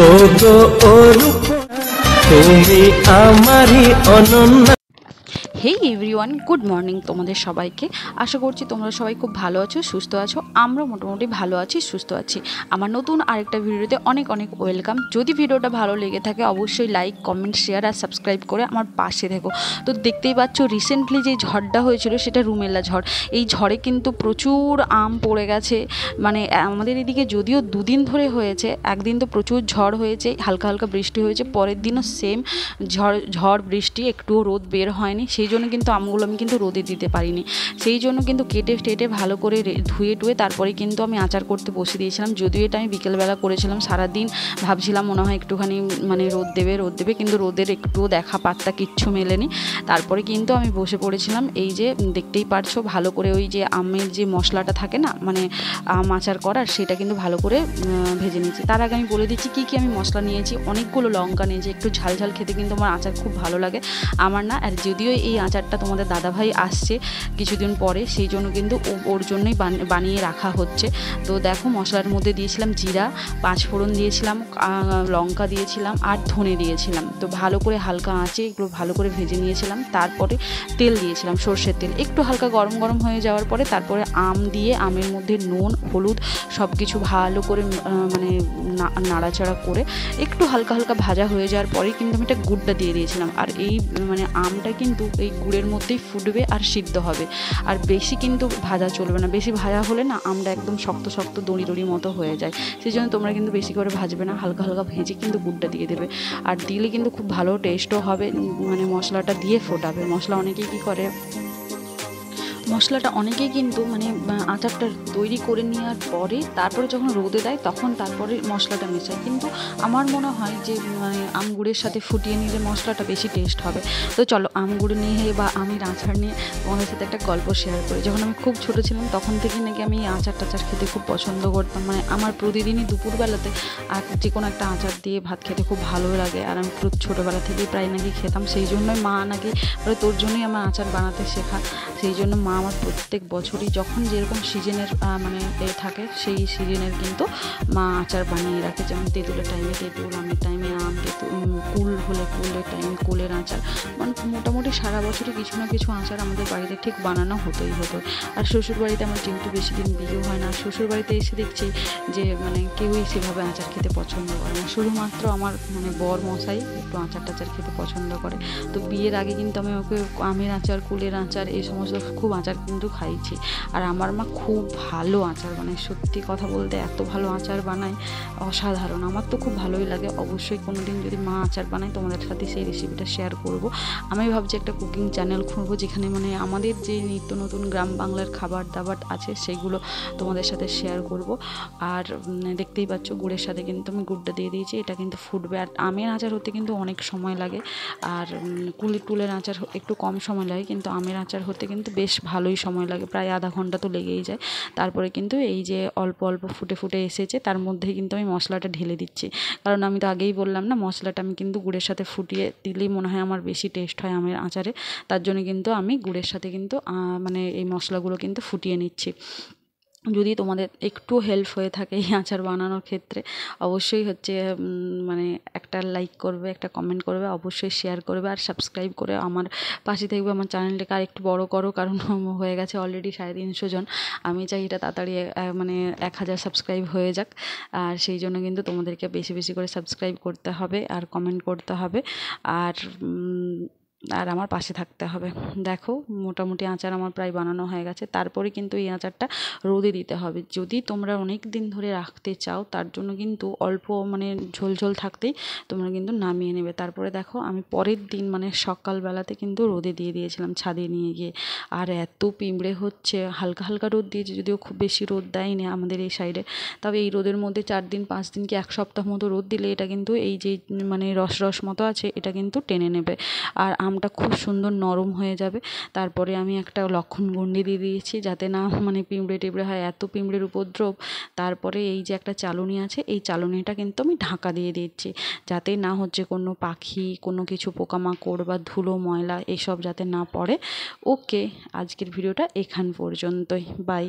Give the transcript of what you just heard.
ওগো অরূপ তুমি আমারই অনন্য। হেই এভরিওয়ান, গুড মর্নিং তোমাদের সবাইকে। আশা করছি তোমরা সবাই খুব ভালো আছো, সুস্থ আছো। আমরা মোটামুটি ভালো আছি, সুস্থ আছি। আমার নতুন আরেকটা ভিডিওতে অনেক অনেক ওয়েলকাম। যদি ভিডিওটা ভালো লেগে থাকে অবশ্যই লাইক, কমেন্ট, শেয়ার আর সাবস্ক্রাইব করে আমার পাশে থেকো। তো দেখতেই পাচ্ছ রিসেন্টলি যে ঝড়টা হয়েছিল সেটা রুমেলা ঝড়। এই ঝড়ে কিন্তু প্রচুর আম পড়ে গেছে। মানে আমাদের এদিকে যদিও দুদিন ধরে হয়েছে, একদিন তো প্রচুর ঝড় হয়েছে, হালকা হালকা বৃষ্টি হয়েছে, পরের দিনও সেম ঝড় বৃষ্টি, একটুও রোদ বের হয়নি। সেই জন্য কিন্তু আমগুলো আমি কিন্তু রোদে দিতে পারিনি। সেই জন্য কিন্তু কেটে ভালো করে ধুয়ে টুয়ে তারপরে কিন্তু আমি আচার করতে বসে দিয়েছিলাম। যদিও এটা আমি বিকেলবেলা করেছিলাম, সারাদিন ভাবছিলাম মনে হয় একটুখানি মানে রোদ দেবে, কিন্তু রোদের একটুও দেখা পাত্তা কিচ্ছু মেলেনি। তারপরে কিন্তু আমি বসে পড়েছিলাম। এই যে দেখতেই পারছো ভালো করে ওই যে আমের যে মশলাটা থাকে না, মানে আম আচার করার, সেটা কিন্তু ভালো করে ভেজে নিয়েছি। তার আগে আমি বলে দিচ্ছি কী কী আমি মশলা নিয়েছি। অনেকগুলো লঙ্কা নিয়েছি, একটু ঝাল ঝাল খেতে কিন্তু আমার আচার খুব ভালো লাগে। আমার না, আর যদিও এই আচারটা তোমাদের দাদাভাই আসছে কিছুদিন পরে, সেই জন্য কিন্তু ওর জন্যই বানিয়ে রাখা হচ্ছে। তো দেখো মশলার মধ্যে দিয়েছিলাম জিরা, 5 ফোড়ন দিয়েছিলাম, লঙ্কা দিয়েছিলাম আর ধনে দিয়েছিলাম। তো ভালো করে হালকা আঁচে এগুলো ভালো করে ভেজে নিয়েছিলাম। তারপরে তেল দিয়েছিলাম, সর্ষের তেল। একটু হালকা গরম হয়ে যাওয়ার পরে তারপরে আম দিয়ে আমের মধ্যে নুন, হলুদ সব কিছু ভালো করে মানে নাড়াচাড়া করে একটু হালকা ভাজা হয়ে যাওয়ার পরেই কিন্তু আমি একটা গুড়টা দিয়ে দিয়েছিলাম। আর এই মানে আমটা কিন্তু এই গুড়ের মধ্যেই ফুটবে আর সিদ্ধ হবে। আর বেশি কিন্তু ভাজা চলবে না, বেশি ভাজা হলে না আমটা একদম শক্ত দড়ি মতো হয়ে যায়। সেই জন্য তোমরা কিন্তু বেশি করে ভাজবে না, হালকা ভেজে কিন্তু গুড়টা দিয়ে দেবে। আর দিলে কিন্তু খুব ভালো টেস্টও হবে। মানে মশলাটা দিয়ে ফোটাবে। মশলাটা অনেকেই কিন্তু মানে আচারটা তৈরি করে নেওয়ার পরে তারপরে যখন রোদে দেয় তখন তারপরে মশলাটা মেশায়। কিন্তু আমার মনে হয় যে মানে আমগুড়ের সাথে ফুটিয়ে নিলে মশলাটা বেশি টেস্ট হবে। তো চলো আমগুড় নিয়ে বা আমের আচার নিয়ে তোমাদের সাথে একটা গল্প শেয়ার করি। যখন আমি খুব ছোটো ছিলাম তখন থেকে নাকি আমি আচার টাচার খেতে খুব পছন্দ করতাম। মানে আমার প্রতিদিনই দুপুরবেলাতে আর যে কোনো একটা আচার দিয়ে ভাত খেতে খুব ভালো লাগে। আর আমি ছোটোবেলা থেকেই প্রায় নাকি খেতাম। সেই জন্যই মা নাকি তোর জন্যই আমার আচার বানাতে শেখা। সেই জন্য মা আমার প্রত্যেক বছরই যখন যেরকম সিজনের মানে থাকে সেই সিজনের কিন্তু মা আচার বানিয়ে রাখে। যেমন তেঁতুলের টাইমে তেঁতুল, আমের টাইমে আম, কুল হলে কুলের টাইমে কুলের আচার। মানে মোটামুটি সারা বছরই কিছু না কিছু আচার আমাদের বাড়িতে ঠিক বানানো হতো। আর শ্বশুরবাড়িতে আমার যেহেতু বেশি দিন বিয়ে হয় না, শ্বশুরবাড়িতে এসে দেখছি যে মানে কেউই সেভাবে আচার খেতে পছন্দ করে না। শুধুমাত্র আমার মানে বর মশাই একটু আচার টাচার খেতে পছন্দ করে। তো বিয়ের আগে কিন্তু আমি ওকে আমের আচার, কুলের আচার এই সমস্ত খুব আচার কিন্তু খাইছি। আর আমার মা খুব ভালো আচার বানায়, সত্যি কথা বলতে এত ভালো আচার বানায়, অসাধারণ। আমার তো খুব ভালোই লাগে। অবশ্যই কোনো দিন যদি মা আচার বানায় তোমাদের সাথে সেই রেসিপিটা শেয়ার করব। আমি ভাবছি একটা কুকিং চ্যানেল খুলবো, যেখানে মানে আমাদের যে নিত্য নতুন গ্রাম বাংলার খাবার দাবার আছে সেগুলো তোমাদের সাথে শেয়ার করব। আর দেখতেই পাচ্ছ গুড়ের সাথে কিন্তু আমি গুড়টা দিয়ে দিয়েছি, এটা কিন্তু ফুটবে। আর আমের আচার হতে কিন্তু অনেক সময় লাগে, আর কুলের আচার একটু কম সময় লাগে, কিন্তু আমের আচার হতে কিন্তু বেশ ভালোই সময় লাগে, প্রায় আধা ঘন্টা তো লেগেই যায়। তারপরে কিন্তু এই যে অল্প ফুটে এসেছে তার মধ্যেই কিন্তু আমি মশলাটা ঢেলে দিচ্ছি। কারণ আমি তো আগেই বললাম না, মশলাটা আমি কিন্তু গুড়ের সাথে ফুটিয়ে দিলেই মনে হয় আমার বেশি টেস্ট হয় আমের আচারে। তার জন্য কিন্তু আমি গুড়ের সাথে কিন্তু মানে এই মশলাগুলো কিন্তু ফুটিয়ে নিচ্ছি। যদি তোমাদের একটু হেল্প হয়ে থাকে এই আচার বানানোর ক্ষেত্রে অবশ্যই হচ্ছে মানে একটা লাইক করবে, একটা কমেন্ট করবে, অবশ্যই শেয়ার করবে আর সাবস্ক্রাইব করে আমার পাশে থাকবে। আমার চ্যানেলটাকে আর একটু বড় করো, কারণ হয়ে গেছে অলরেডি 350 জন। আমি চাই এটা তাড়াতাড়ি মানে 1000 সাবস্ক্রাইব হয়ে যাক। আর সেই জন্য কিন্তু তোমাদেরকে বেশি করে সাবস্ক্রাইব করতে হবে আর কমেন্ট করতে হবে আর আমার পাশে থাকতে হবে। দেখো মোটামুটি আচার আমার প্রায় বানানো হয়ে গেছে। তারপরে কিন্তু এই আচারটা রোদে দিতে হবে। যদি তোমরা অনেক দিন ধরে রাখতে চাও তার জন্য কিন্তু অল্প মানে ঝোল থাকতেই তোমরা কিন্তু নামিয়ে নেবে। তারপরে দেখো আমি পরের দিন মানে সকালবেলাতে কিন্তু রোদে দিয়ে দিয়েছিলাম, ছাদে নিয়ে গিয়ে। আর এত পিঁপড়ে হচ্ছে, হালকা রোদ দিয়েছে, যদিও খুব বেশি রোদ দেয়নি আমাদের এই সাইডে। তবে এই রোদের মধ্যে 4 দিন 5 দিন কি 1 সপ্তাহ মতো রোদ দিলে এটা কিন্তু এই যে মানে রস মতো আছে এটা কিন্তু টেনে নেবে আর আমটা খুব সুন্দর নরম হয়ে যাবে। তারপরে আমি একটা লক্ষণ গুঁড়ি দিয়ে দিয়েছি যাতে না মানে পিঁপড়ে টিপড়ে হয়, এত পিঁপড়ের উপদ্রব। তারপরে এই যে একটা চালুনি আছে, এই চালুনিটা কিন্তু আমি ঢাকা দিয়ে দিচ্ছি, যাতে না হচ্ছে কোনো পাখি, কোনো কিছু পোকামাকড় বা ধুলো ময়লা এসব যাতে না পড়ে। ওকে, আজকের ভিডিওটা এখান পর্যন্তই, বাই।